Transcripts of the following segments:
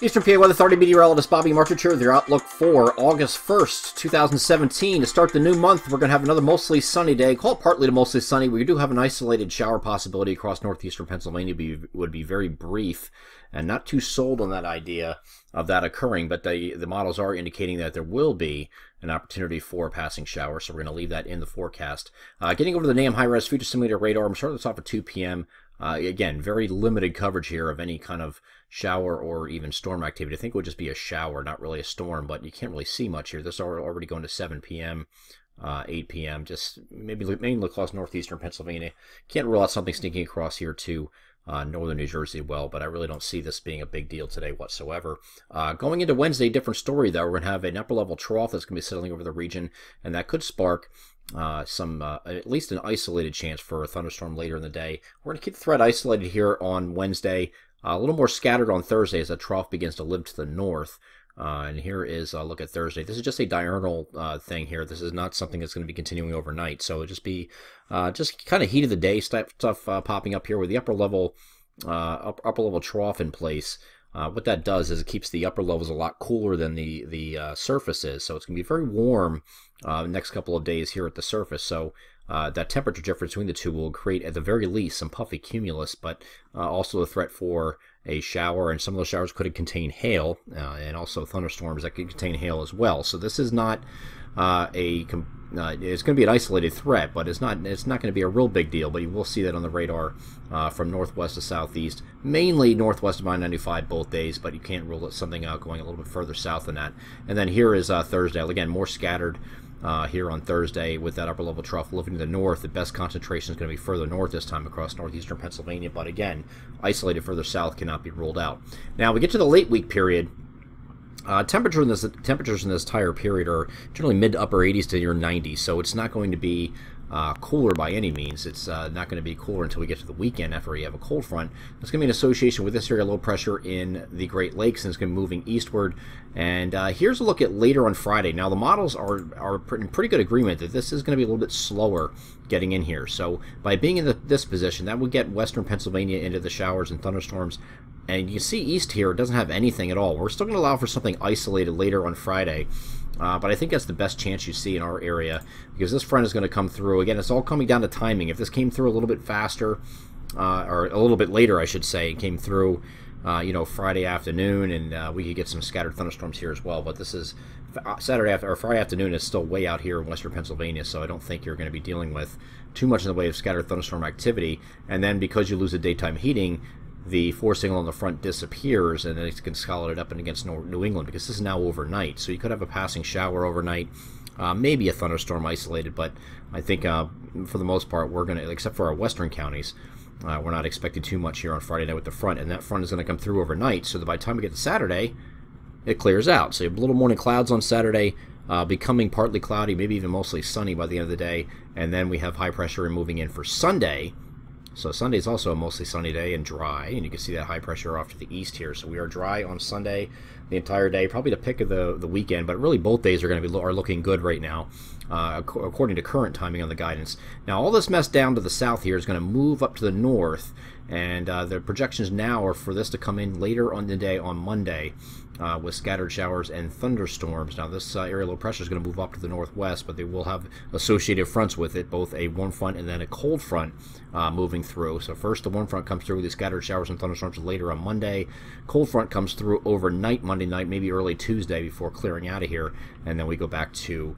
Eastern PA Weather Authority meteorologist Bobby Marchich here with your outlook for August 1st, 2017. To start the new month, we're going to have another mostly sunny day. Call it partly to mostly sunny. We do have an isolated shower possibility across northeastern Pennsylvania. Would be very brief, and not too sold on that idea of that occurring, but the models are indicating that there will be an opportunity for a passing shower, so we're going to leave that in the forecast. Getting over to the NAM high-res future simulator radar, I'm starting this off at 2 p.m. Again, very limited coverage here of any kind of shower or even storm activity. I think it would just be a shower, not really a storm, but you can't really see much here. This is already going to 7 p.m., 8 p.m., just mainly across northeastern Pennsylvania. Can't rule out something sneaking across here to northern New Jersey well, but I really don't see this being a big deal today whatsoever. Going into Wednesday, different story though. We're going to have an upper level trough that's going to be settling over the region, and that could spark at least an isolated chance for a thunderstorm later in the day. We're going to keep the threat isolated here on Wednesday, a little more scattered on Thursday as the trough begins to live to the north. And here is a look at Thursday. This is just a diurnal thing here. This is not something that's going to be continuing overnight. So it'll just be just kind of heat of the day stuff popping up here with the upper level trough in place. What that does is it keeps the upper levels a lot cooler than the surface is. So it's going to be very warm the next couple of days here at the surface. So that temperature difference between the two will create, at the very least, some puffy cumulus, but also a threat for a shower, and some of those showers could contain hail, and also thunderstorms that could contain hail as well. So this is not it's going to be an isolated threat, but it's not going to be a real big deal. But you will see that on the radar from northwest to southeast, mainly northwest of I-95 both days, but you can't rule something out going a little bit further south than that. And then here is Thursday, again more scattered. Here on Thursday with that upper level trough moving to the north. The best concentration is going to be further north this time across northeastern Pennsylvania, but again, isolated further south cannot be ruled out. Now we get to the late week period. Temperatures in this entire period are generally mid to upper 80s to near 90s, so it's not going to be cooler by any means. It's not going to be cooler until we get to the weekend after we have a cold front. There's going to be an association with this area low pressure in the Great Lakes, and it's going to be moving eastward. And here's a look at later on Friday. Now the models are in pretty good agreement that this is going to be a little bit slower getting in here. So by being in this position, that would get western Pennsylvania into the showers and thunderstorms. And you see east here, it doesn't have anything at all. We're still going to allow for something isolated later on Friday. But I think that's the best chance you see in our area, because this front is going to come through. Again, it's all coming down to timing. If this came through a little bit faster, or a little bit later, I should say, it came through, Friday afternoon, and we could get some scattered thunderstorms here as well. But this is Friday afternoon is still way out here in western Pennsylvania, so I don't think you're going to be dealing with too much in the way of scattered thunderstorm activity. And then because you lose the daytime heating, the force signal on the front disappears, and then it can consolidate up and against New England, because this is now overnight. So you could have a passing shower overnight, maybe a thunderstorm isolated, but I think for the most part we're going to, except for our western counties, we're not expecting too much here on Friday night with the front, and that front is going to come through overnight, so that by the time we get to Saturday, it clears out. So you have little morning clouds on Saturday, becoming partly cloudy, maybe even mostly sunny by the end of the day, and then we have high pressure moving in for Sunday. So Sunday is also a mostly sunny day and dry, and you can see that high pressure off to the east here. So we are dry on Sunday the entire day, probably the pick of the weekend, but really both days are going to be looking good right now, according to current timing on the guidance. Now all this mess down to the south here is going to move up to the north, and the projections now are for this to come in later on the day on Monday with scattered showers and thunderstorms. Now this area low pressure is going to move up to the northwest, but they will have associated fronts with it, both a warm front and then a cold front moving through. So first the warm front comes through with the scattered showers and thunderstorms later on Monday. Cold front comes through overnight Monday night, maybe early Tuesday before clearing out of here, and then we go back to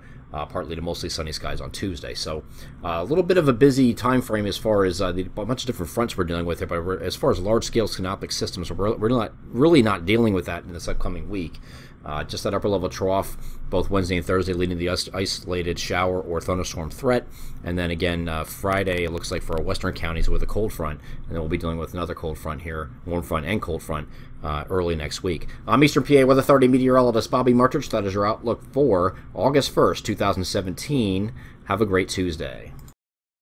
partly to mostly sunny skies on Tuesday. So a little bit of a busy time frame as far as a bunch of different fronts we're dealing with here, but as far as large-scale synoptic systems, we're really not dealing with that in this upcoming week. Just that upper level trough, both Wednesday and Thursday, leading to the isolated shower or thunderstorm threat. And then again, Friday, it looks like for our western counties with a cold front, and then we'll be dealing with another cold front here, warm front and cold front, early next week. I'm Eastern PA Weather Authority meteorologist Bobby Marchich. That is your outlook for August 1st, 2017. Have a great Tuesday.